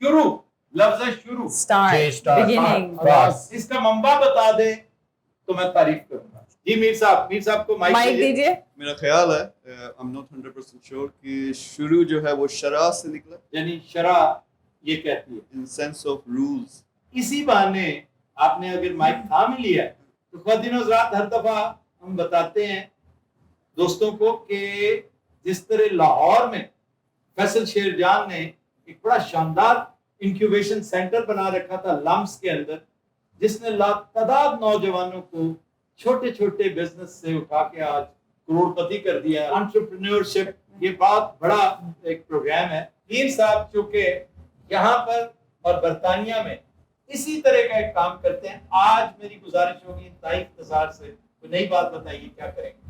शुरू, लफ्ज है शुरू, start, beginning. इसका मंबा बता दे तो मैं तारीफ करूंगा। जी मीर साहब को माइक माइक दीजिए। दीजिए। मेरा ख्याल है आई एम नॉट 100% श्योर कि शुरू जो है वो शरा से निकला, यानी शरा ये कहती है इन सेंस ऑफ रूल्स। इसी बहाने आपने अगर माइक थाम ही लिया तो ख्वातीन हज़रात हर दफा हम बताते हैं दोस्तों को कि जिस तरह लाहौर में फैसल शेरजान ने एक बड़ा शानदार इंक्यूबेशन सेंटर बना रखा था लम्स के अंदर, जिसने लातादाद नौजवानों को छोटे छोटे बिजनेस से उठा के आज करोड़पति कर दिया है। एंटरप्रेन्योरशिप ये बहुत बड़ा एक प्रोग्राम है। मीर साहब चूंकि यहाँ पर और बरतानिया में इसी तरह का एक काम करते हैं, आज मेरी गुजारिश होगी इंतहाई इख्तिसार से कोई नई बात बताइए, क्या करेंगे?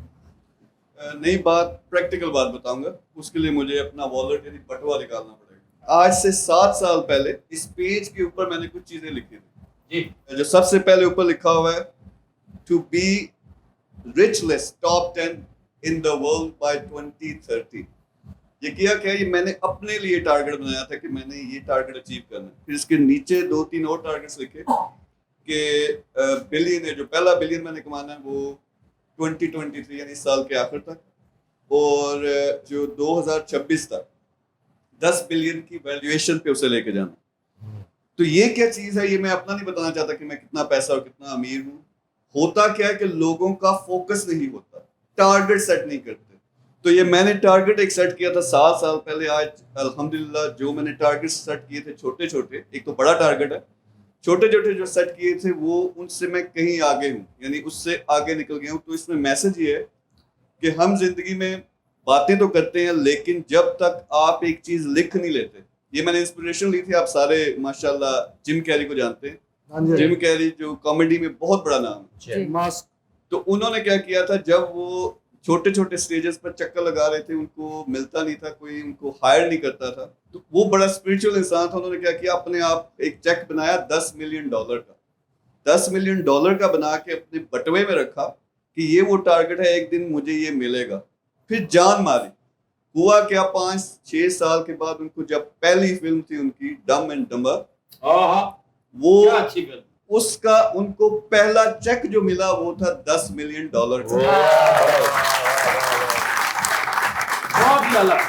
नई बात, प्रैक्टिकल बात बताऊंगा। उसके लिए मुझे अपना वॉलेट यानी बटुआ निकालना पड़ेगा। आज से 7 साल पहले इस पेज के ऊपर मैंने कुछ चीजें लिखी थी जी। जो सबसे पहले ऊपर लिखा हुआ है to be rich list top 10 in the world by 2030। ये किया क्या, ये मैंने अपने लिए टारगेट बनाया था कि मैंने ये टारगेट अचीव करना है। फिर इसके नीचे 2-3 और टारगेट्स लिखे कि बिलियन, जो पहला बिलियन मैंने कमाना है वो 2023 यानी इस साल के आखिर तक, और जो 2026 तक 10 बिलियन की वैल्यूएशन पे उसे लेके जाना। तो ये क्या चीज़ है, ये मैं अपना नहीं बताना चाहता कि मैं कितना पैसा और कितना अमीर हूँ। होता क्या है कि लोगों का फोकस नहीं होता, टारगेट सेट नहीं करते। तो ये मैंने टारगेट एक सेट किया था 7 साल पहले। आज अल्हम्दुलिल्लाह जो मैंने टारगेट सेट किए थे छोटे छोटे, एक तो बड़ा टारगेट है, छोटे छोटे जो सेट किए थे वो उनसे मैं कहीं आगे हूँ, यानी उससे आगे निकल गया हूँ। तो इसमें मैसेज ये है कि हम जिंदगी में बातें तो करते हैं लेकिन जब तक आप एक चीज़ लिख नहीं लेते, ये मैंने इंस्पिरेशन ली थी, आप सारे माशाल्लाह जिम कैरी को जानते हैं। जिम कैरी जो कॉमेडी में बहुत बड़ा नाम है, तो उन्होंने क्या किया था, जब वो छोटे छोटे स्टेजेस पर चक्कर लगा रहे थे, उनको मिलता नहीं था, कोई उनको हायर नहीं करता था, तो वो बड़ा स्पिरिचुअल इंसान था। उन्होंने क्या किया, अपने आप एक चेक बनाया $10 मिलियन का, $10 मिलियन का बना के अपने बटुए में रखा कि ये वो टारगेट है, एक दिन मुझे ये मिलेगा। फिर जान मारी। हुआ क्या, 5-6 साल के बाद उनको जब पहली फिल्म थी उनकी डम एंड डम्बर, वो क्या अच्छी फिल्म, उसका उनको पहला चेक जो मिला वो था $10 मिलियन का। बहुत ही अलग।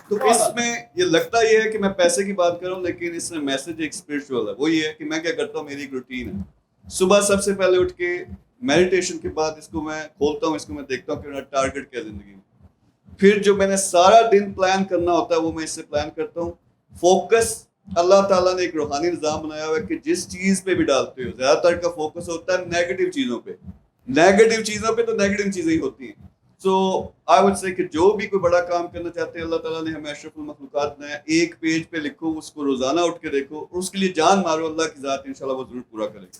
तो इसमें ये लगता ये है कि मैं पैसे की बात कर रहा हूँ, लेकिन इसमें मैसेज एक स्पिरिचुअल है। वो ये है कि मैं क्या करता हूँ, मेरी एक रूटीन है। सुबह सबसे पहले उठ के मेडिटेशन के बाद इसको मैं खोलता हूँ, इसको मैं देखता हूँ कि मेरा टारगेट क्या जिंदगी में। फिर जो मैंने सारा दिन प्लान करना होता है वो मैं इससे प्लान करता हूँ। फोकस, अल्लाह ताला ने एक रूहानी निज़ाम बनाया हुआ है कि जिस चीज़ पे भी डालते हो, ज़्यादातर का फोकस होता है नेगेटिव चीज़ों पे। नेगेटिव चीज़ों पे तो नेगेटिव चीज़ें ही होती हैं। सो आई वुड से कि जो भी कोई बड़ा काम करना चाहते हैं, अल्लाह ताला ने हमें अशरफुल मखलूकात बनाया। एक पेज पे लिखो, उसको रोज़ाना उठ के देखो, और उसके लिए जान मारो, अल्लाह की ज़ात इंशाल्लाह वो ज़रूर पूरा करेगी।